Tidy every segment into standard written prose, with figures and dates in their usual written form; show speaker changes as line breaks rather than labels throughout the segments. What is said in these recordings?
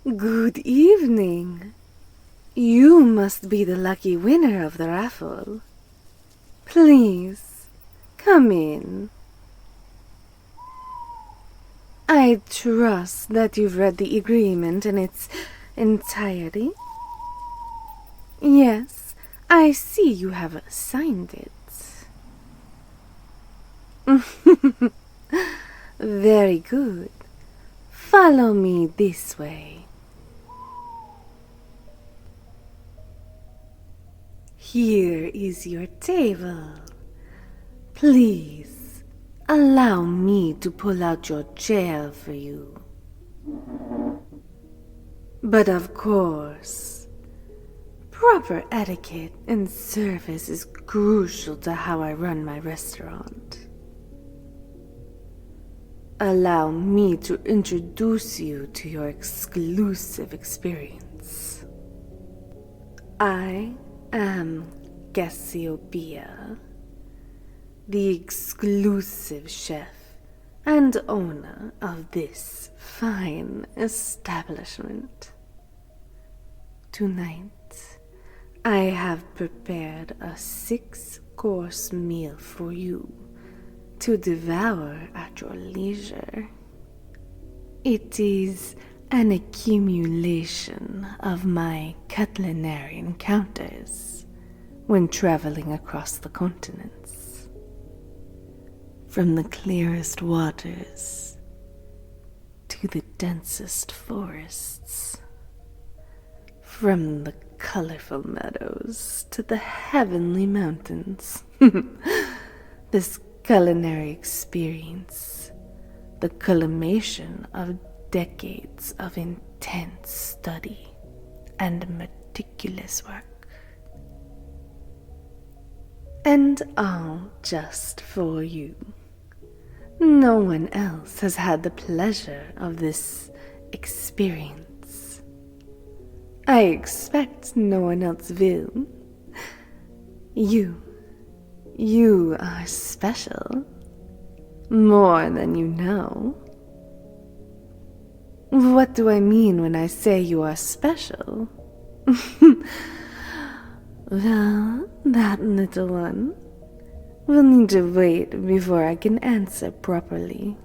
Good evening. You must be the lucky winner of the raffle. Please, come in. I trust that you've read the agreement in its entirety. Yes, I see you have signed it. Very good. Follow me this way. Here is your table. Please, allow me to pull out your chair for you. But of course, proper etiquette and service is crucial to how I run my restaurant. Allow me to introduce you to your exclusive experience. I am Cassiopeia, the exclusive chef and owner of this fine establishment. Tonight, I have prepared a 6-course meal for you to devour at your leisure. It is an accumulation of my culinary encounters when traveling across the continents. From the clearest waters to the densest forests, from the colorful meadows to the heavenly mountains. This culinary experience, the culmination of decades of intense study and meticulous work. And all just for you. No one else has had the pleasure of this experience. I expect no one else will. You are special. More than you know. What do I mean when I say you are special? Well, that little one will need to wait before I can answer properly.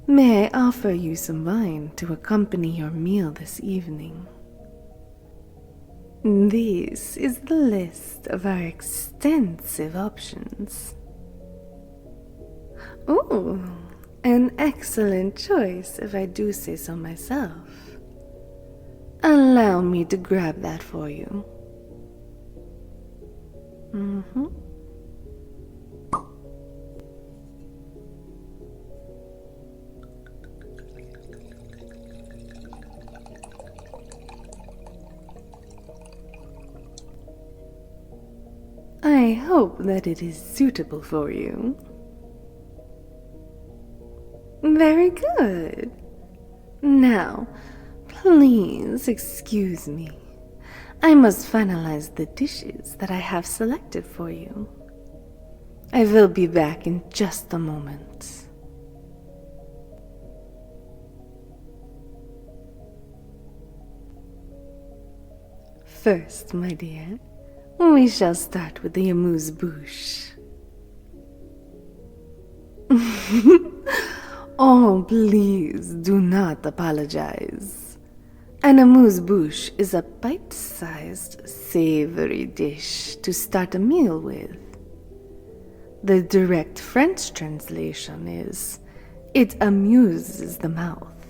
May I offer you some wine to accompany your meal this evening? This is the list of our extensive options. Ooh, an excellent choice if I do say so myself. Allow me to grab that for you. I hope that it is suitable for you. Very good. Now, please excuse me. I must finalize the dishes that I have selected for you. I will be back in just a moment. First, my dear, we shall start with the Amuse-bouche. Oh, please do not apologize. An amuse-bouche is a bite-sized, savory dish to start a meal with. The direct French translation is, it amuses the mouth.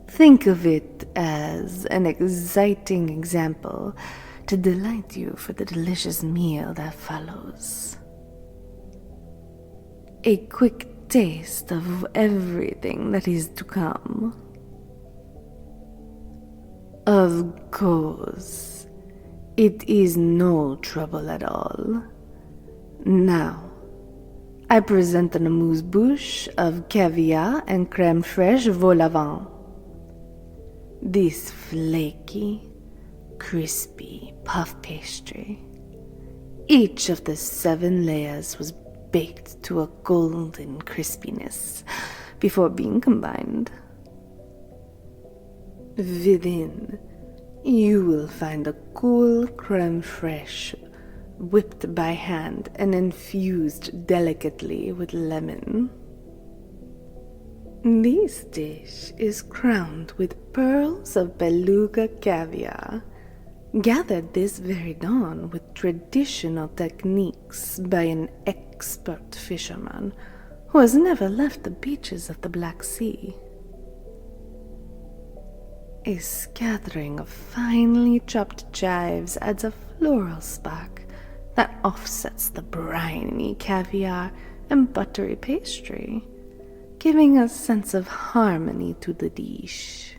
Think of it as an exciting example to delight you for the delicious meal that follows. A quick taste of everything that is to come. Of course, it is no trouble at all. Now, I present an amuse-bouche of caviar and crème fraîche vol au vent. This flaky, crispy puff pastry. Each of the 7 layers was baked to a golden crispiness before being combined. Within, you will find a cool creme fraiche, whipped by hand and infused delicately with lemon. This dish is crowned with pearls of beluga caviar, gathered this very dawn with traditional techniques by an expert fisherman who has never left the beaches of the Black Sea. A scattering of finely chopped chives adds a floral spark that offsets the briny caviar and buttery pastry, giving a sense of harmony to the dish.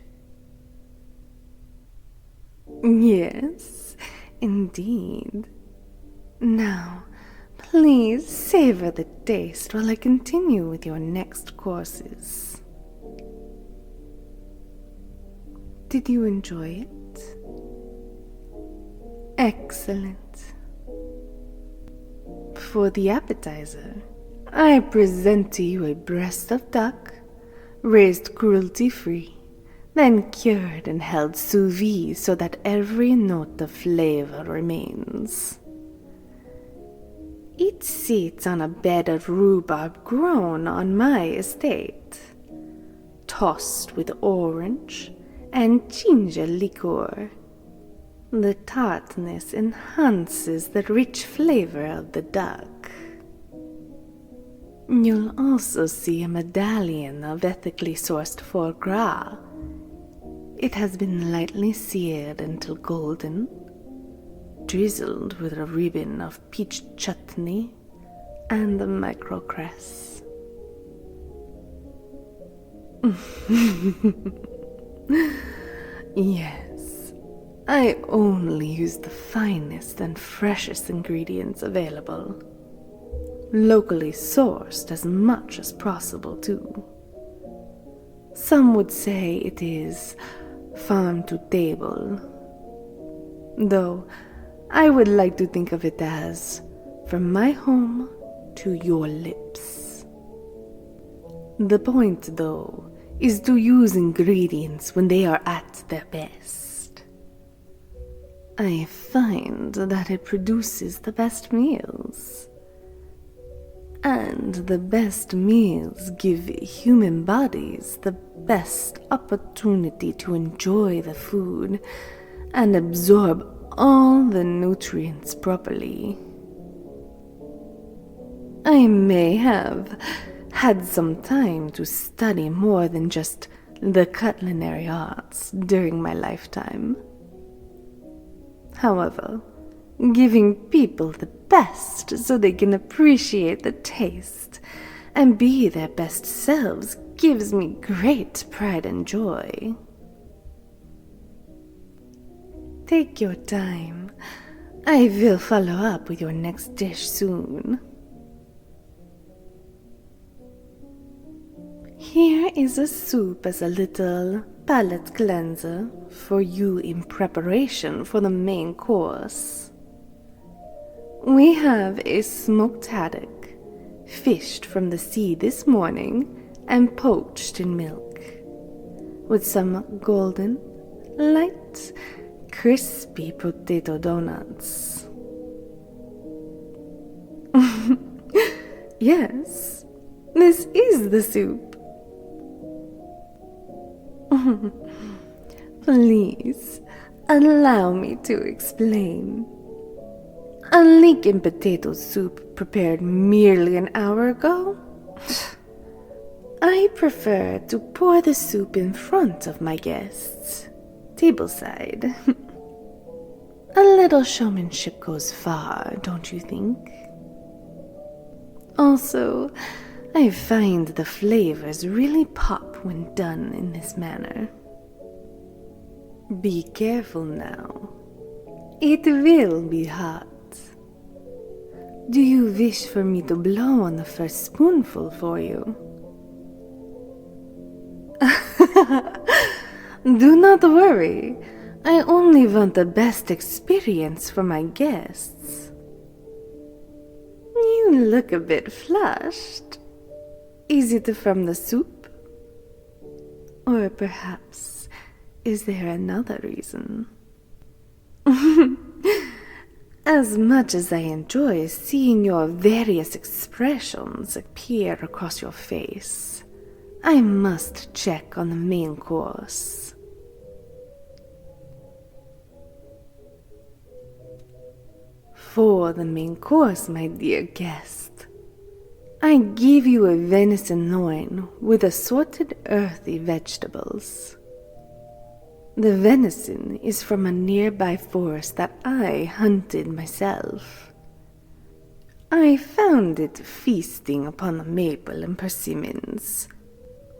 Yes, indeed. Now, please savor the taste while I continue with your next courses. Did you enjoy it? Excellent. For the appetizer, I present to you a breast of duck, raised cruelty-free, then cured and held sous vide so that every note of flavor remains. It sits on a bed of rhubarb grown on my estate, tossed with orange and ginger liqueur. The tartness enhances the rich flavor of the duck. You'll also see a medallion of ethically sourced foie gras. It has been lightly seared until golden, drizzled with a ribbon of peach chutney and the microcress. Yes, I only use the finest and freshest ingredients available. Locally sourced as much as possible, too. Some would say it is farm to table, though I would like to think of it as from my home to your lips. The point, though, is to use ingredients when they are at their best. I find that it produces the best meals. And the best meals give human bodies the best opportunity to enjoy the food and absorb all the nutrients properly. I may have had some time to study more than just the culinary arts during my lifetime. However, giving people the best so they can appreciate the taste and be their best selves gives me great pride and joy. Take your time. I will follow up with your next dish soon. Here is a soup as a little palate cleanser for you in preparation for the main course. We have a smoked haddock, fished from the sea this morning and poached in milk, with some golden, light, crispy potato donuts. Yes, this is the soup. Please, allow me to explain. Unlike in potato soup prepared merely an hour ago, I prefer to pour the soup in front of my guests, tableside. A little showmanship goes far, don't you think? Also, I find the flavors really pop when done in this manner. Be careful now. It will be hot. Do you wish for me to blow on the first spoonful for you? Do not worry. I only want the best experience for my guests. You look a bit flushed. Is it from the soup? Or perhaps is there another reason? As much as I enjoy seeing your various expressions appear across your face, I must check on the main course. For the main course, my dear guest, I give you a venison loin with assorted earthy vegetables. The venison is from a nearby forest that I hunted myself. I found it feasting upon the maple and persimmons,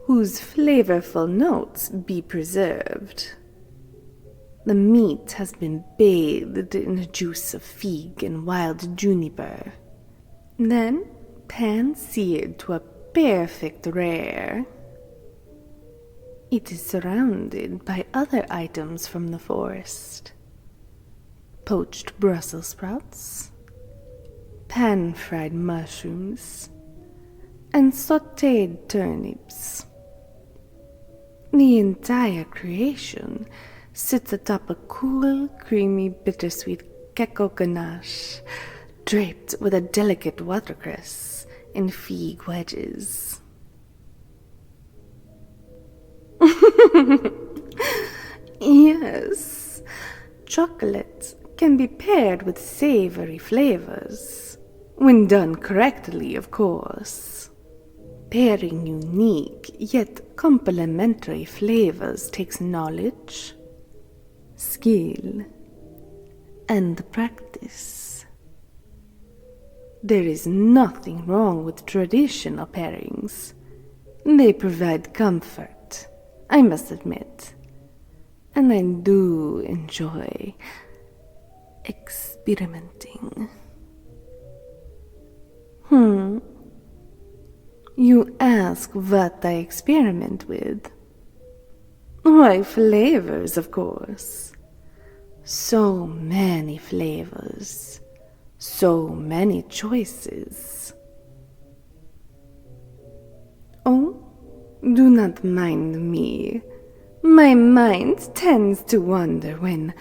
whose flavorful notes be preserved. The meat has been bathed in the juice of fig and wild juniper, then pan-seared to a perfect rare. It is surrounded by other items from the forest. Poached Brussels sprouts, pan-fried mushrooms, and sautéed turnips. The entire creation sits atop a cool, creamy, bittersweet keko ganache, draped with a delicate watercress and fig wedges. Yes, chocolate can be paired with savory flavors, when done correctly, of course. Pairing unique yet complementary flavors takes knowledge, skill, and practice. There is nothing wrong with traditional pairings. They provide comfort, I must admit, and I do enjoy experimenting. You ask what I experiment with? Why, flavors, of course. So many flavors, so many choices. Oh, do not mind me. My mind tends to wander when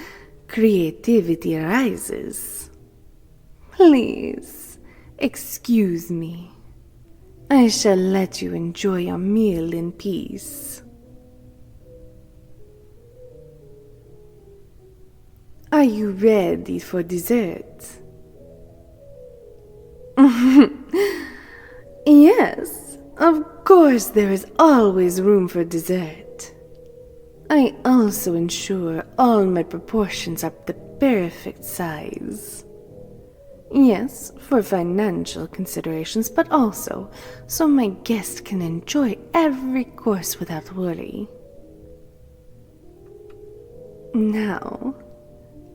creativity arises. Please, excuse me. I shall let you enjoy your meal in peace. Are you ready for dessert? Yes, of course there is always room for dessert. I also ensure all my proportions are the perfect size. Yes, for financial considerations, but also so my guest can enjoy every course without worry. Now,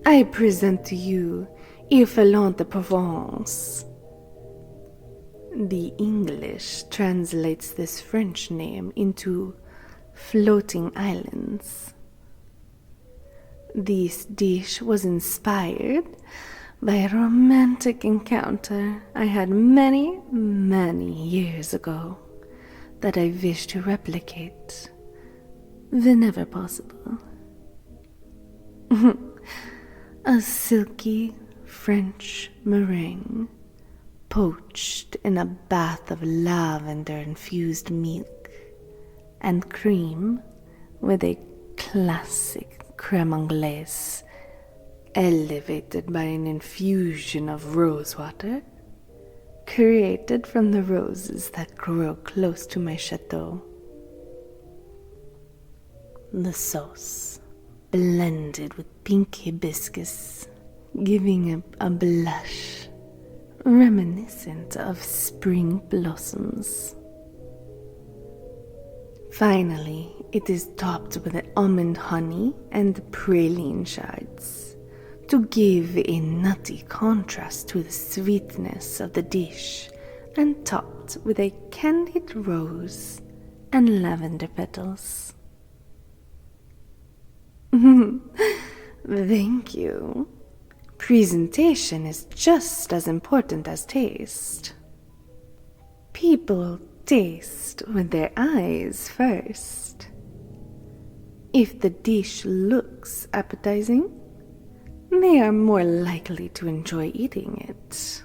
I present to you Irfelant de Provence. The English translates this French name into floating islands. This dish was inspired by a romantic encounter I had many, many years ago that I wish to replicate whenever possible. A silky French meringue poached in a bath of lavender-infused milk and cream with a classic crème anglaise elevated by an infusion of rosewater created from the roses that grow close to my chateau. The sauce, blended with pink hibiscus, giving it a blush reminiscent of spring blossoms. Finally, it is topped with almond honey and praline shards to give a nutty contrast to the sweetness of the dish, and topped with a candied rose and lavender petals. Thank you. Presentation is just as important as taste. People taste with their eyes first. If the dish looks appetizing, they are more likely to enjoy eating it.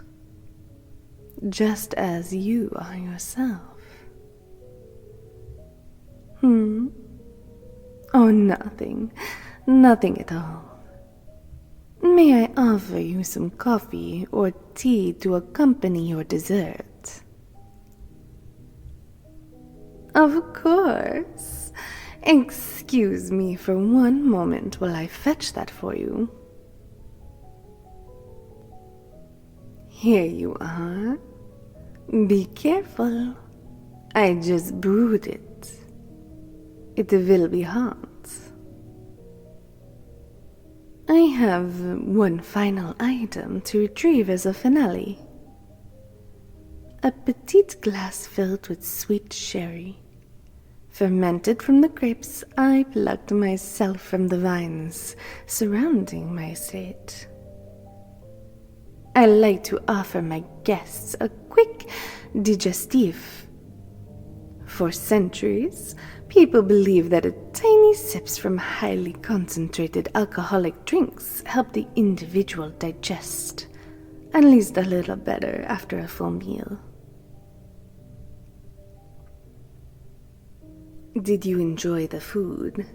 Just as you are yourself. Oh, nothing. Nothing at all. May I offer you some coffee or tea to accompany your dessert? Of course. Excuse me for one moment while I fetch that for you. Here you are. Be careful. I just brewed it. It will be hot. I have one final item to retrieve as a finale. A petite glass filled with sweet sherry. Fermented from the grapes I plucked myself from the vines surrounding my estate. I like to offer my guests a quick digestive. For centuries, people believe that tiny sips from highly concentrated alcoholic drinks help the individual digest at least a little better after a full meal. Did you enjoy the food?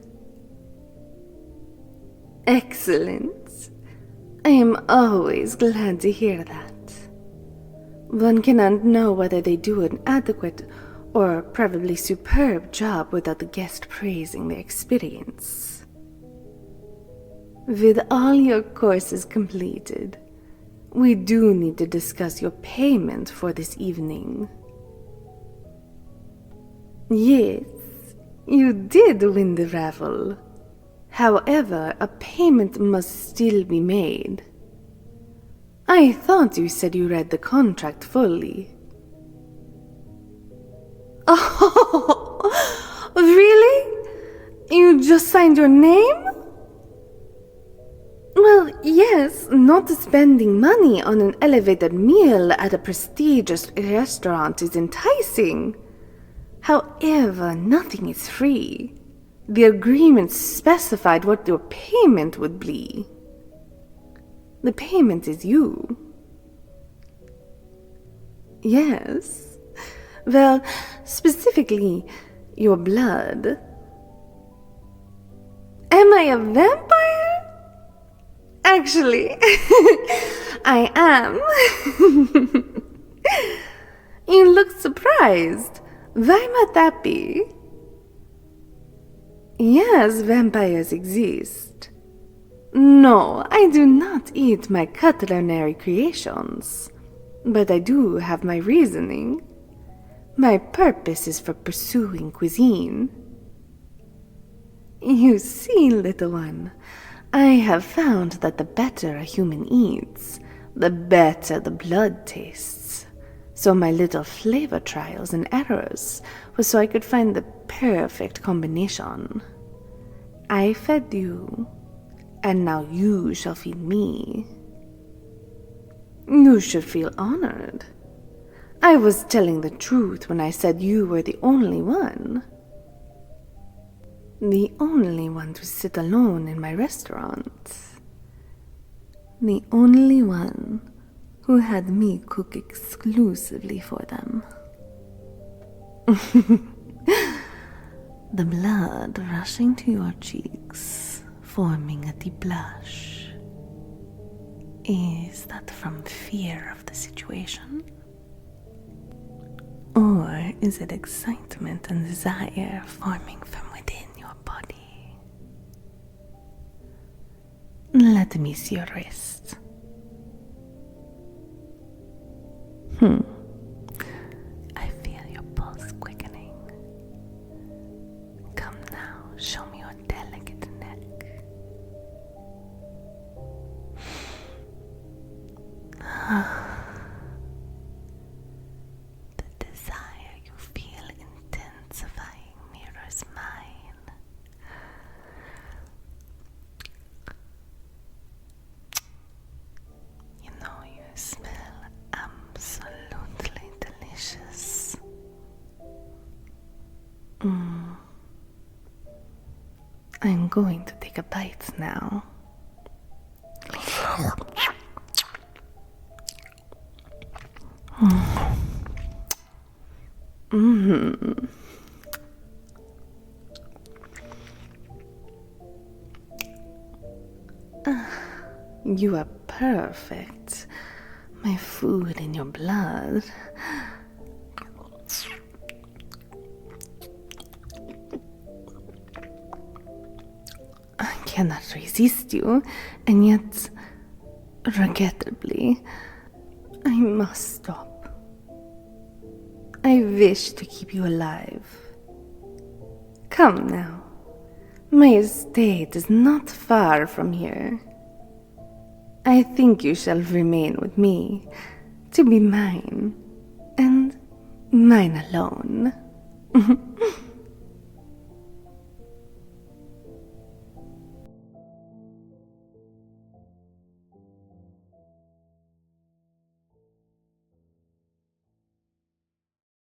Excellent. I am always glad to hear that. One cannot know whether they do an adequate or probably superb job without the guest praising the experience. With all your courses completed, we do need to discuss your payment for this evening. Yes, you did win the raffle. However, a payment must still be made. I thought you said you read the contract fully. Oh, really? You just signed your name? Well, yes, not spending money on an elevated meal at a prestigious restaurant is enticing. However, nothing is free. The agreement specified what your payment would be. The payment is you. Yes. Well, specifically, your blood. Am I a vampire? Actually, I am. You look surprised. Why might that be? Yes, vampires exist. No, I do not eat my culinary creations, but I do have my reasoning. My purpose is for pursuing cuisine. You see, little one, I have found that the better a human eats, the better the blood tastes. So my little flavor trials and errors was so I could find the perfect combination. I fed you, and now you shall feed me. You should feel honored. I was telling the truth when I said you were the only one. The only one to sit alone in my restaurant. The only one who had me cook exclusively for them. The blood rushing to your cheeks, forming a deep blush. Is that from fear of the situation? Or is it excitement and desire forming from within your body? Let me see your wrist. I feel your pulse quickening. Come now, show me your delicate neck. The desire you feel intensifying mirrors mine. You know you smell absolutely delicious. I'm going to take a bite now. You are perfect. My food in your blood. I cannot resist you, and yet, regrettably, I must stop. I wish to keep you alive. Come now. My estate is not far from here. I think you shall remain with me, to be mine, and mine alone.